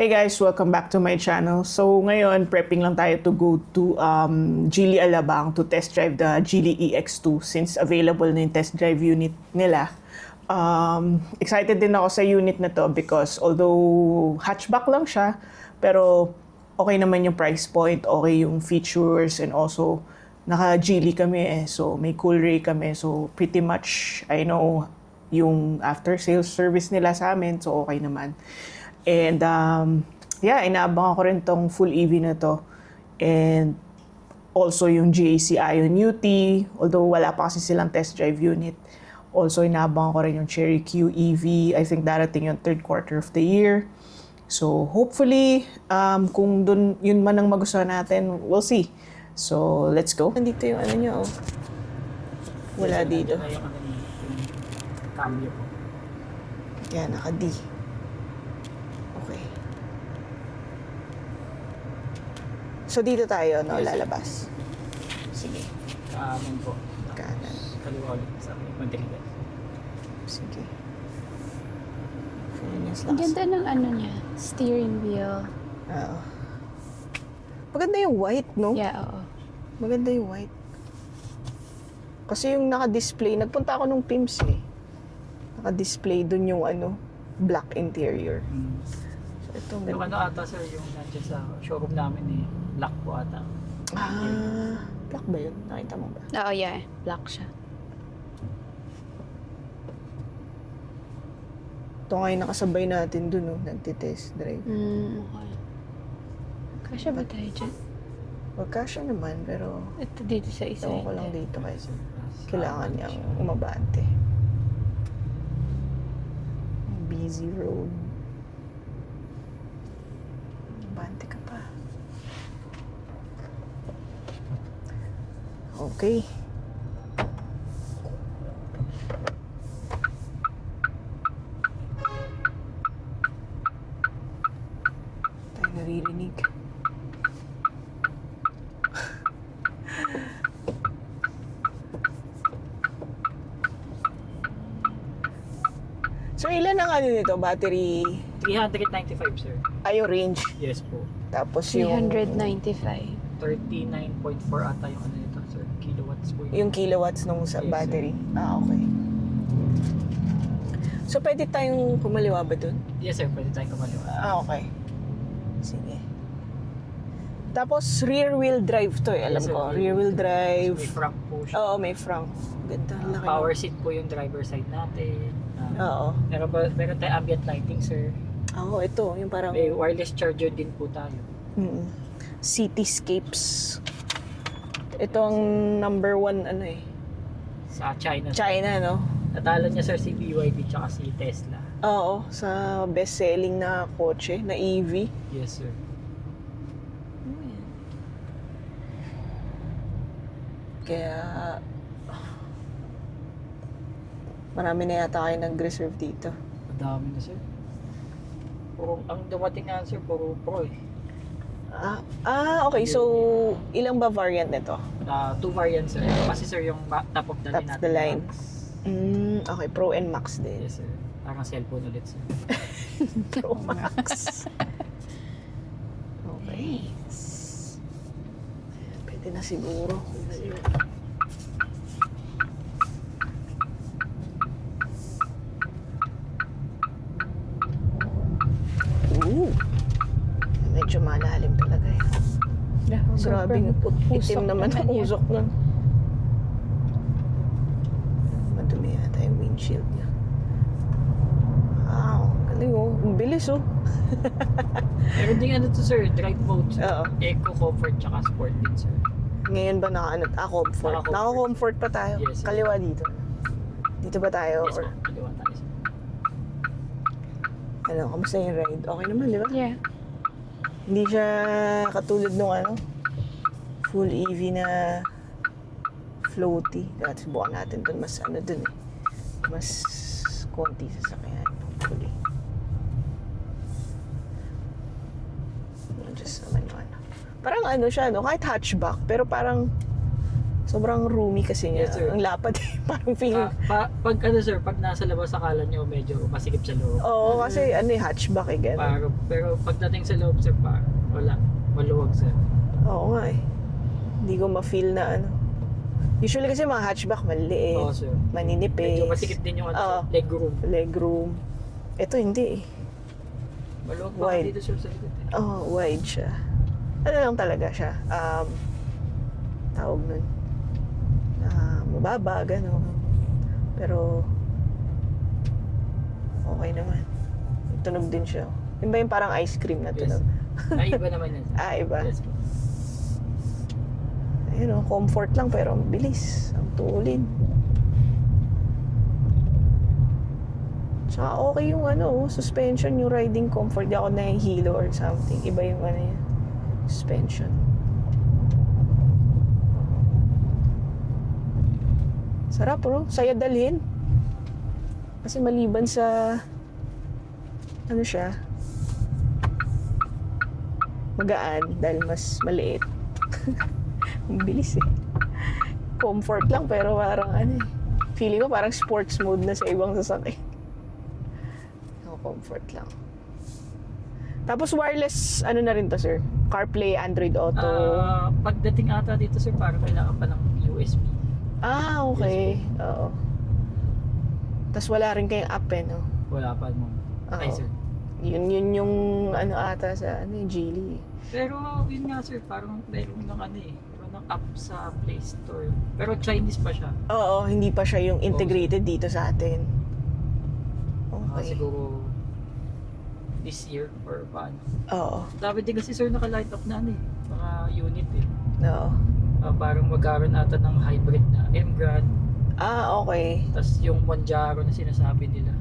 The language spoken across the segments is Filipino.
Hi guys! Welcome back to my channel. So ngayon, prepping lang tayo to go to Geely Alabang to test drive the Geely EX2 since available na yung test drive unit nila. Excited din ako sa unit na to because although hatchback lang siya, pero okay naman yung price point, okay yung features, and also naka-Geely kami so may cool ray kami. So pretty much I know yung after sales service nila sa amin, so okay naman. And inaabangan ko rin tong full EV na to. And also yung GAC Ion UT, although wala pa kasi silang test drive unit. Also inaabangan ko rin yung Cherry Q EV. I think darating yung third quarter of the year. So hopefully, kung dun yun man ang magustuhan natin, we'll see. So let's go. Nandito yung ano nyo. Wala dito. Yung cambio po. Yan, naka-D. Okay. So dito tayo, no, lalabas. Sige. Kanan po. Kanan. Kaliwa ulit sa Madrid. Sige. Fairness Ang lang. ganda ng ano niya, steering wheel. Oo. Maganda yung white, no? Yeah, oo. Maganda yung white. Kasi yung naka-display, nagpunta ako nung PIMS eh. Naka-display dun yung ano, black interior. So ito, ang Yung ganda. ano ata sir, yung nandiyan sa showroom namin eh, black po ata. Black ba yun? Nakita mo ba? Oo, yeah. Black siya. Ito nga yung nakasabay natin dun, no? Nagtitest drive. Okay. Kasya ba tayo dyan? Wag kasya naman, pero Ito dito sa isa. ewan ko lang hindi. dito kasi kailangan niyang umabante. Busy road. Umabante ka pa. Okay. Tayo naririnig. So, ilan ang ano nito? Battery? 395 sir. Ay, yung range. Yes po. Tapos yung... 395. 39.4 ata yung ano nito sir. Kilowatts po Yung kilowatts nung sa Yes, battery. Okay. So, pwede tayong kumaliwa ba dun? Yes sir, pwede tayong kumaliwa. Okay. Sige. Tapos, rear wheel drive to eh. Alam Yes, sir. ko. Rear wheel drive. May front po siya. Oo, may front. Ganda. Laki. Power seat po yung driver side natin. Oo. Meron tayong ambient lighting sir. Oo, ito. Yung parang... May wireless charger din po tayo. Cityscapes. Ito ang number one, ano eh. Sa China. China, no? Natalo niya sir si BYD tsaka si Tesla. Oo, sa best-selling na kotse, na EV. Yes sir. Kaya, marami na yata kayo nag-reserve dito. Madami na sir. Puro, ang dumating nga sir, puro pro eh. Okay. So, ilang ba variant nito? Two variants sir. Kasi sir yung top of the Top line of natin. the line. Max. Okay, Pro and Max din. Yes sir. Parang cellphone ulit sir. Pro Max. Okay. Pwede na siguro. Ooh. Medyo malalim talaga eh. Yeah, Grabe, itim naman ang usok nun. Madumi yata yung windshield niya. Wow, galing oh. Ang bilis oh. Meron din ano to sir, drive mode sir. Oo. Eco, comfort, tsaka sport din sir. Ngayon ba comfort? Naka-comfort. Naka-comfort pa tayo? Yes, sir. Kaliwa dito. Dito ba tayo? Yes Or, po, kaliwa tayo sir. ano, kamusta yung ride? Okay naman, di ba? Yeah. Hindi siya katulad nung full EV na floaty. Dati subukan natin dun, mas dun eh. Mas konti sa sakyan. Hopefully. Just naman yung Parang siya, no? Kahit hatchback, pero parang sobrang roomy kasi niya. Yes, sir. Ang lapad eh. Parang feeling. Pag ano sir, pag nasa labas akala nyo medyo masikip sa loob. Oo, kasi ano eh, hatchback eh, gano'n. Pero pagdating sa loob sir, parang wala. Maluwag sir. Oo nga eh. Hindi ko ma-feel na ano. Usually kasi mga hatchback maliit, Oo sir. maninipis. Medyo masikip din yung Oo. legroom. Legroom. Ito hindi eh. Maluwag pa Wide. dito sir sa likod eh. Wide siya. Ano lang talaga siya. Tawag nun. Mababa, gano'n. Pero, okay naman. Tunog din siya. Yun ba yung parang ice cream na tunog? Ay, iba naman yan. Iba. Yes po. Ayun comfort lang pero ang bilis. Ang tulin. Tsaka okay yung suspension, yung riding comfort. Di ako nahihilo or something. Iba yung yan, suspension. Sarap, bro. Saya dalhin. Kasi maliban sa ano siya, magaan dahil mas maliit. Ang bilis eh. Comfort lang pero parang feeling ko parang sports mode na sa ibang sasakyan. Comfort lang. Tapos wireless, na rin to, sir? CarPlay, Android Auto. Pagdating ata dito sir, parang kailangan pa ng USB. Okay. Oo. Tapos wala rin kayong app no? Wala pa mo. Ay Oo. sir. Yun yung ata sa Geely. Pero yun nga sir, parang meron ng meron ng app sa Play Store. Pero Chinese pa siya. Oo, hindi pa siya yung integrated dito sa atin. Okay. Siguro this year or paano. Oo. Dapat din kasi sir naka-light up na mga unit eh. Oo. Parang magkaroon ata ng hybrid na M-Grand. Okay. Tapos yung Monjaro na sinasabi nila.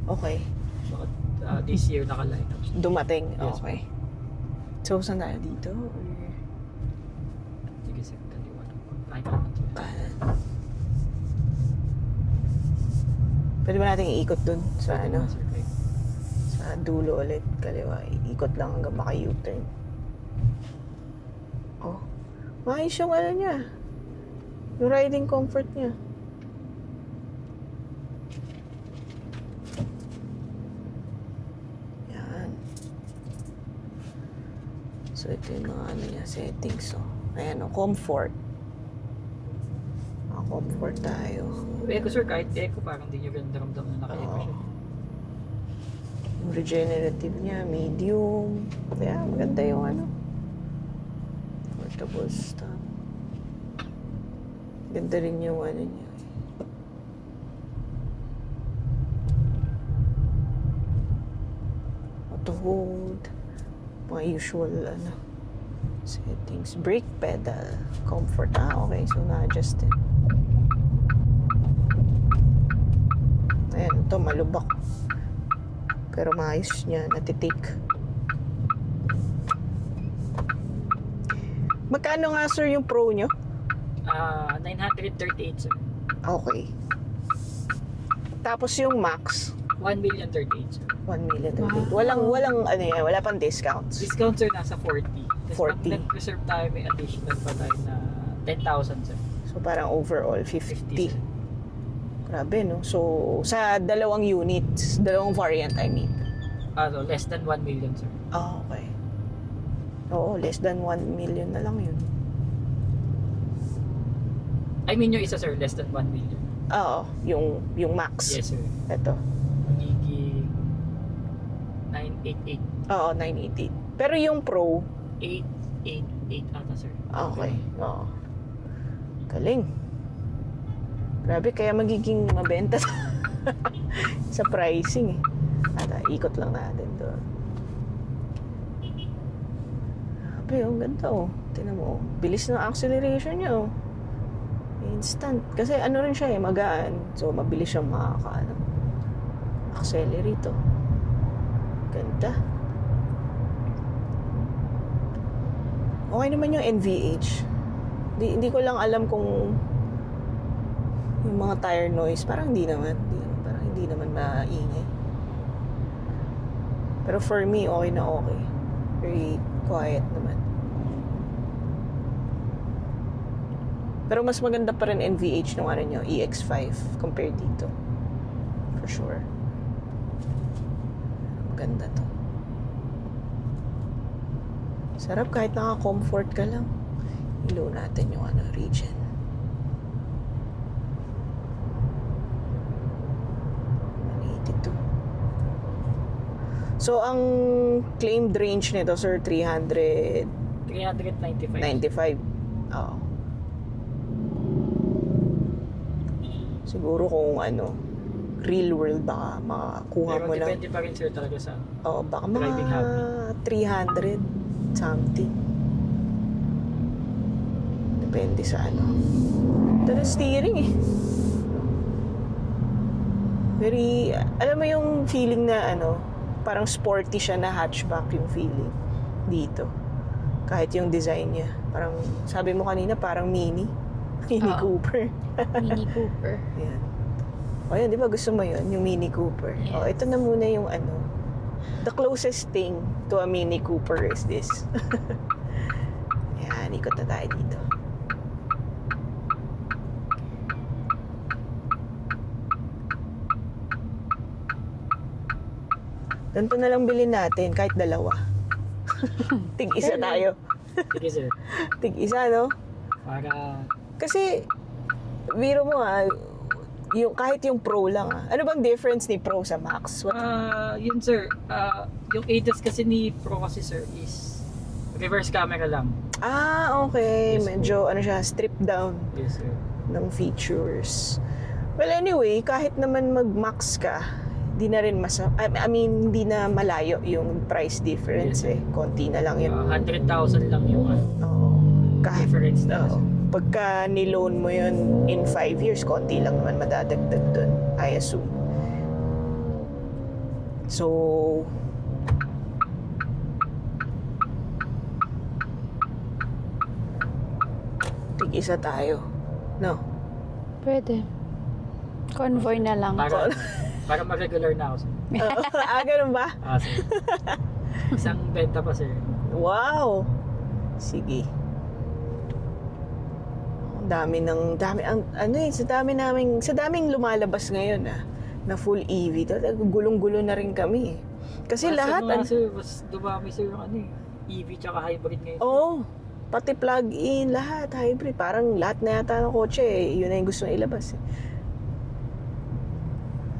Okay. So, this year naka-light up. Dumating. Yes, Okay. So, saan tayo dito? Or... Sige sir, kaliwa lang po. Ay, kanan sir. Kanan. Pwede ba natin iikot dun sa Pwede naman, sir, kayo. sa dulo ulit, kaliwa. Ikot lang hanggang maka-U-turn. Oh. Maayos yung niya. Yung riding comfort niya. Yan. So, ito yung mga niya, settings. So, ayan comfort. Comfort tayo. Eco sir, kahit eco parang di nyo rin naramdam na naka-eco siya. Yung regenerative niya, medium. Kaya maganda yung portable stop. Ganda rin yung niya. Auto hold. Mga usual settings. Brake pedal. Comfort. Okay. So na-adjust din. Ayan, ito malubak. Pero maayos niya, natitake. Magkano nga sir yung pro nyo? 938 sir. Okay. Tapos yung max, 1,038,000 sir. 1 million. Walang wala pang discounts. Discount sir nasa 40. Tapos 40. pag nag-reserve tayo may additional pa tayo na 10,000 sir. So parang overall 50 50. sir. Grabe no. So sa dalawang units, dalawang variant I mean. Less than 1 million sir. Okay. Oo, less than 1 million na lang yun. I mean yung isa sir, less than 1 million. Oo, yung max. Yes sir. Ito. Magiging 988. Oo, 988. Pero yung pro, 888 ata sir. okay. Oo. Galing. Grabe, kaya magiging mabenta sa pricing eh. At ikot lang natin doon. Grabe, ang ganda Tingnan mo, bilis ng acceleration niya Instant. Kasi rin siya magaan. So, mabilis siyang accelerate Ganda. Okay naman yung NVH. Hindi ko lang alam kung yung mga tire noise, parang hindi naman. Parang hindi naman maingay. Pero for me, okay na okay. Very quiet naman. Pero mas maganda pa rin NVH ng ano nyo, EX5 compared dito. For sure. Maganda to. Sarap kahit naka-comfort ka lang. Ilo natin yung ano, region. So, ang claimed range nito, sir, 395. 395. Oo. Siguro kung ano, real world, baka makakuha Pero mo lang. depende pa rin sir talaga sa Oo, baka mga driving habit. 300 something. Depende sa ano. Ito na steering eh. Very, alam mo yung feeling na ano, parang sporty siya na hatchback yung feeling dito. Kahit yung design niya. Parang, sabi mo kanina, parang mini. Mini Oo. Cooper. Mini Cooper. Ayan. O yan, di ba gusto mo yun? Yung Mini Cooper. Yes. O, ito na muna yung ano. The closest thing to a Mini Cooper is this. Ayan, ikot na tayo dito. Ganito na lang bilhin natin, kahit dalawa. Tig-isa tayo. Sige sir. Tig-isa, no? Para Kasi, biro mo yung, kahit yung Pro lang Ano bang difference ni Pro sa Max? What? yun sir, yung ADAS kasi ni Pro kasi sir is reverse camera lang. Okay. Yes, Medyo, ano siya, stripped down Yes sir. ng features. Well, anyway, kahit naman mag-Max ka, di na rin I mean, hindi na malayo yung price difference Yes. Konti na lang yun. 100,000 lang yung Oo. Kahit, difference na. oo. Pagka niloan mo yun in 5 years, konti lang naman madadagdag dun, I assume. So, tig-isa tayo. No? Pwede. Convoy na lang. Para mag-regular na ako sir. Ganun ba? Sir. Isang benta pa sir. Wow! Sige. Sa daming lumalabas ngayon na full EV. Gulong-gulo na rin kami. Kasi lahat, sir, mas dumami sir yung ano EV tsaka hybrid ngayon. pati plug-in, lahat, hybrid. Parang lahat na yata ng kotse, yun na yung gusto na ilabas.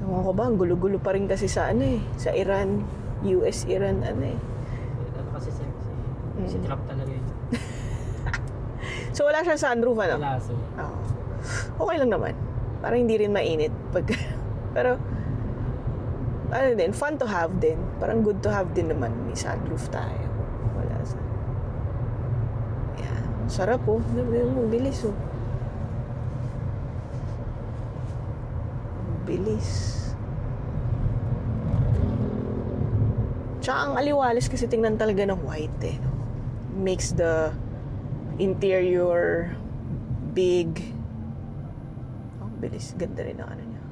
Ewan ko ba, ang gulo-gulo pa rin kasi sa sa Iran, US-Iran, Ano kasi sir, si Trump talaga yun. So wala siyang sunroof, Wala sir. Okay lang naman. Parang hindi rin mainit. Pero, fun to have din. Parang good to have din naman. May sunroof tayo. Wala sa... Ayan. Sarap Bilis Bilis. Tsaka ang aliwalas kasi tingnan talaga ng white no? Makes the interior big. Bilis. Ganda rin ang niya.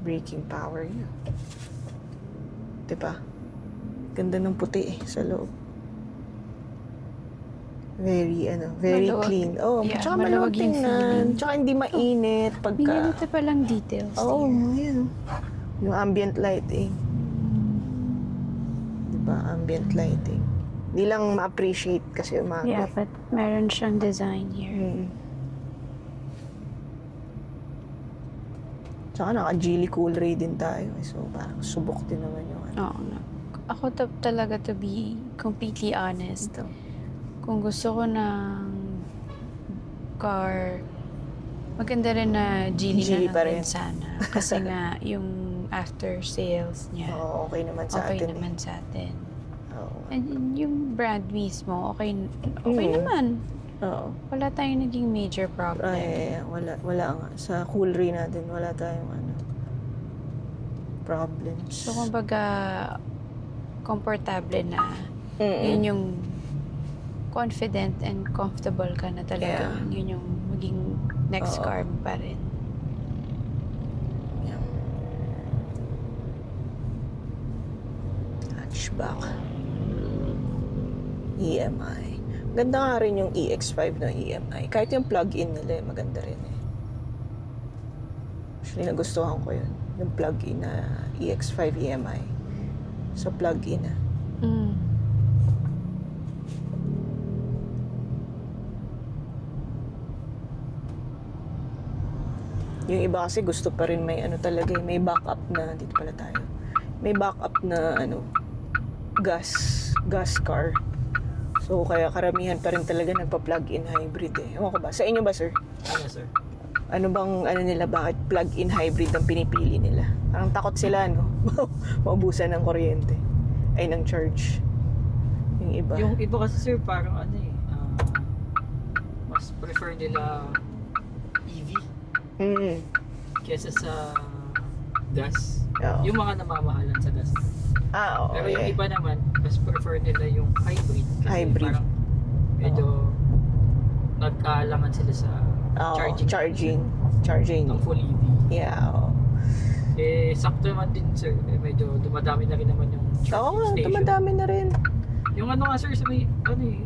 Braking power niya. Diba? Ganda ng puti sa loob. Very Maluwag. clean. Tsaka maluwag maluwag yung tingnan. feeling. Tsaka hindi mainit pagka... Ganito pa lang details. Ayan. Yung ambient lighting. Diba? Ambient lighting. Hindi lang ma-appreciate kasi umaga. Yeah, but meron siyang design here. Tsaka naka-Geely Cool Ray din tayo. So, parang subok din naman yung Oo nga. Ako talaga, to be completely honest, Ito. kung gusto ko ng car, maganda rin na Geely Geely na pa lang rin. din sana. Kasi nga, yung after sales niya, Oo, okay naman sa okay atin. naman sa atin. Oo. And yung brand mismo, okay Mm. naman. Oo. Wala tayong naging major problem. Wala nga. Sa Cool Ray natin, wala tayong problems. So, kumbaga, komportable na. Yun yung confident and comfortable ka na talaga. Yeah. Yun yung maging next Oo. car mo pa rin. Yeah. Hatchback. EMI. Ganda nga rin yung EX5 ng EMI. Kahit yung plug-in nila, maganda rin eh. Actually, nagustuhan ko yun. Yung plug-in na EX5 EMI. So, plug-in na. Mm. Yung iba kasi gusto pa rin may ano talaga, may backup na, dito pala tayo. May backup na ano, gas car. So, kaya karamihan pa rin talaga nagpa-plug-in hybrid eh. Ewan ko ba? Sa inyo ba, sir? Ano, sir? Ano bang, ano nila, bakit plug-in hybrid ang pinipili nila? Parang takot sila, no? Maubusan ng kuryente. Ay, ng charge. Yung iba. Yung iba kasi, sir, parang ano eh, mas prefer nila EV Mm. kesa sa gas. Oo. Yung mga namamahalan sa gas. Ah, oo. Pero yung eh. iba naman, mas prefer nila yung hybrid. Kasi Hybrid. parang medyo nagkaalangan sila sa Oo, charging. Charging. Ng full EV. Yeah, oo. Eh, sakto naman din, sir. Eh, medyo dumadami na rin naman yung Oo charging nga, station. tumadami na rin. Yung ano nga, sir, sa may, ano eh,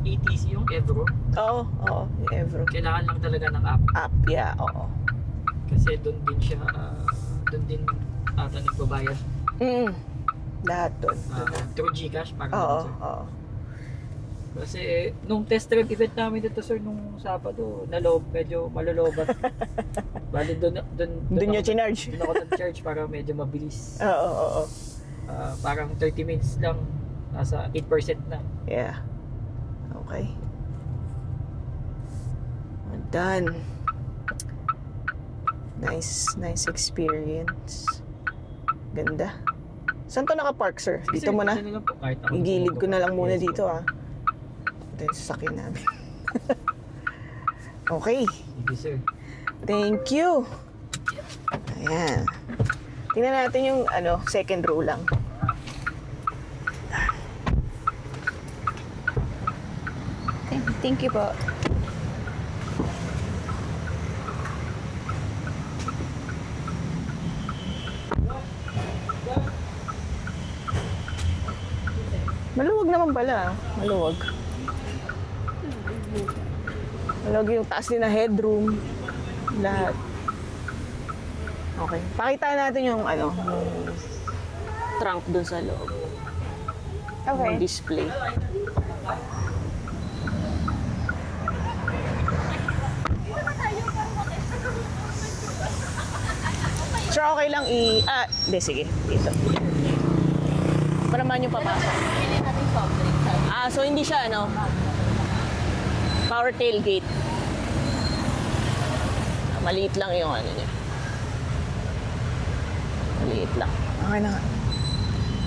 ATC, yung Evro. Oo, yung Evro. Kailangan lang talaga ng app. App, yeah, oo. Kasi doon din siya, doon din ata nagbabayad. Mm. Lahat doon. Through Gcash, parang Oo, ganun, sir. oo. Kasi nung test drive event namin dito, sir, nung Sabado, medyo malolobat. Bali, Doon nyo chinarge. Doon ako nag-charge para medyo mabilis. Oo. Parang 30 minutes lang, nasa 8% na. Yeah. Okay. Done. Nice experience. Ganda. Saan to naka-park, sir? Dito Sir, muna. dito na lang po, kahit ako Igilid ko na lang muna Yes, po. dito, ah. Ito yung sasakyan namin. Okay. Sige, sir. Thank you. Ayan. Tingnan natin yung second row lang. Thank you po. Maluwag naman pala. Maluwag. Maluwag yung taas din na headroom. Lahat. Okay. Pakita natin yung yung trunk dun sa loob. Yung display. Sir, okay lang hindi, sige. Dito. Pa naman yung papasok. So hindi siya, power tailgate. Maliit lang yung niya. Maliit lang. Okay na nga.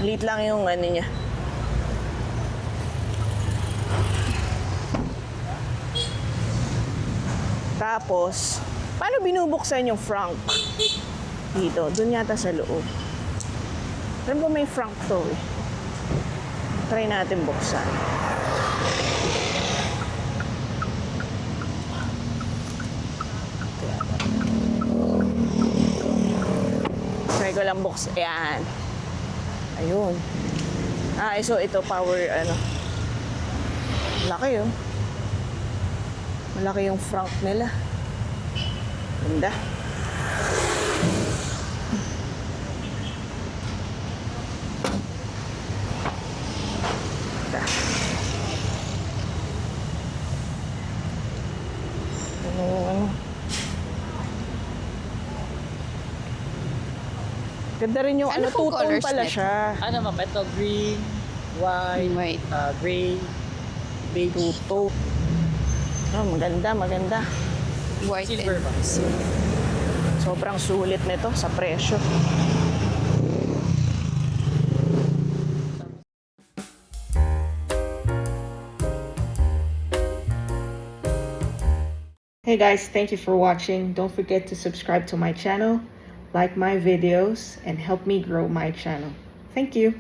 Maliit lang yung niya. Tapos, paano binubuksan yung frunk? Dito, dun yata sa loob. Alam ba may frunk to eh? Try natin buksan. Try ko lang buksan. Ayan. Ayun. So ito power Laki oh. Malaki yung frunk nila. Ganda. Ganda rin yung Ano pong two-tone colors pala nito? siya. Ano ma'am, ito green, white, White. gray, beige, Two-tone. Maganda. White silver and ba? Sobrang sulit nito sa presyo. Hey guys, thank you for watching. Don't forget to subscribe to my channel, like my videos, and help me grow my channel. Thank you.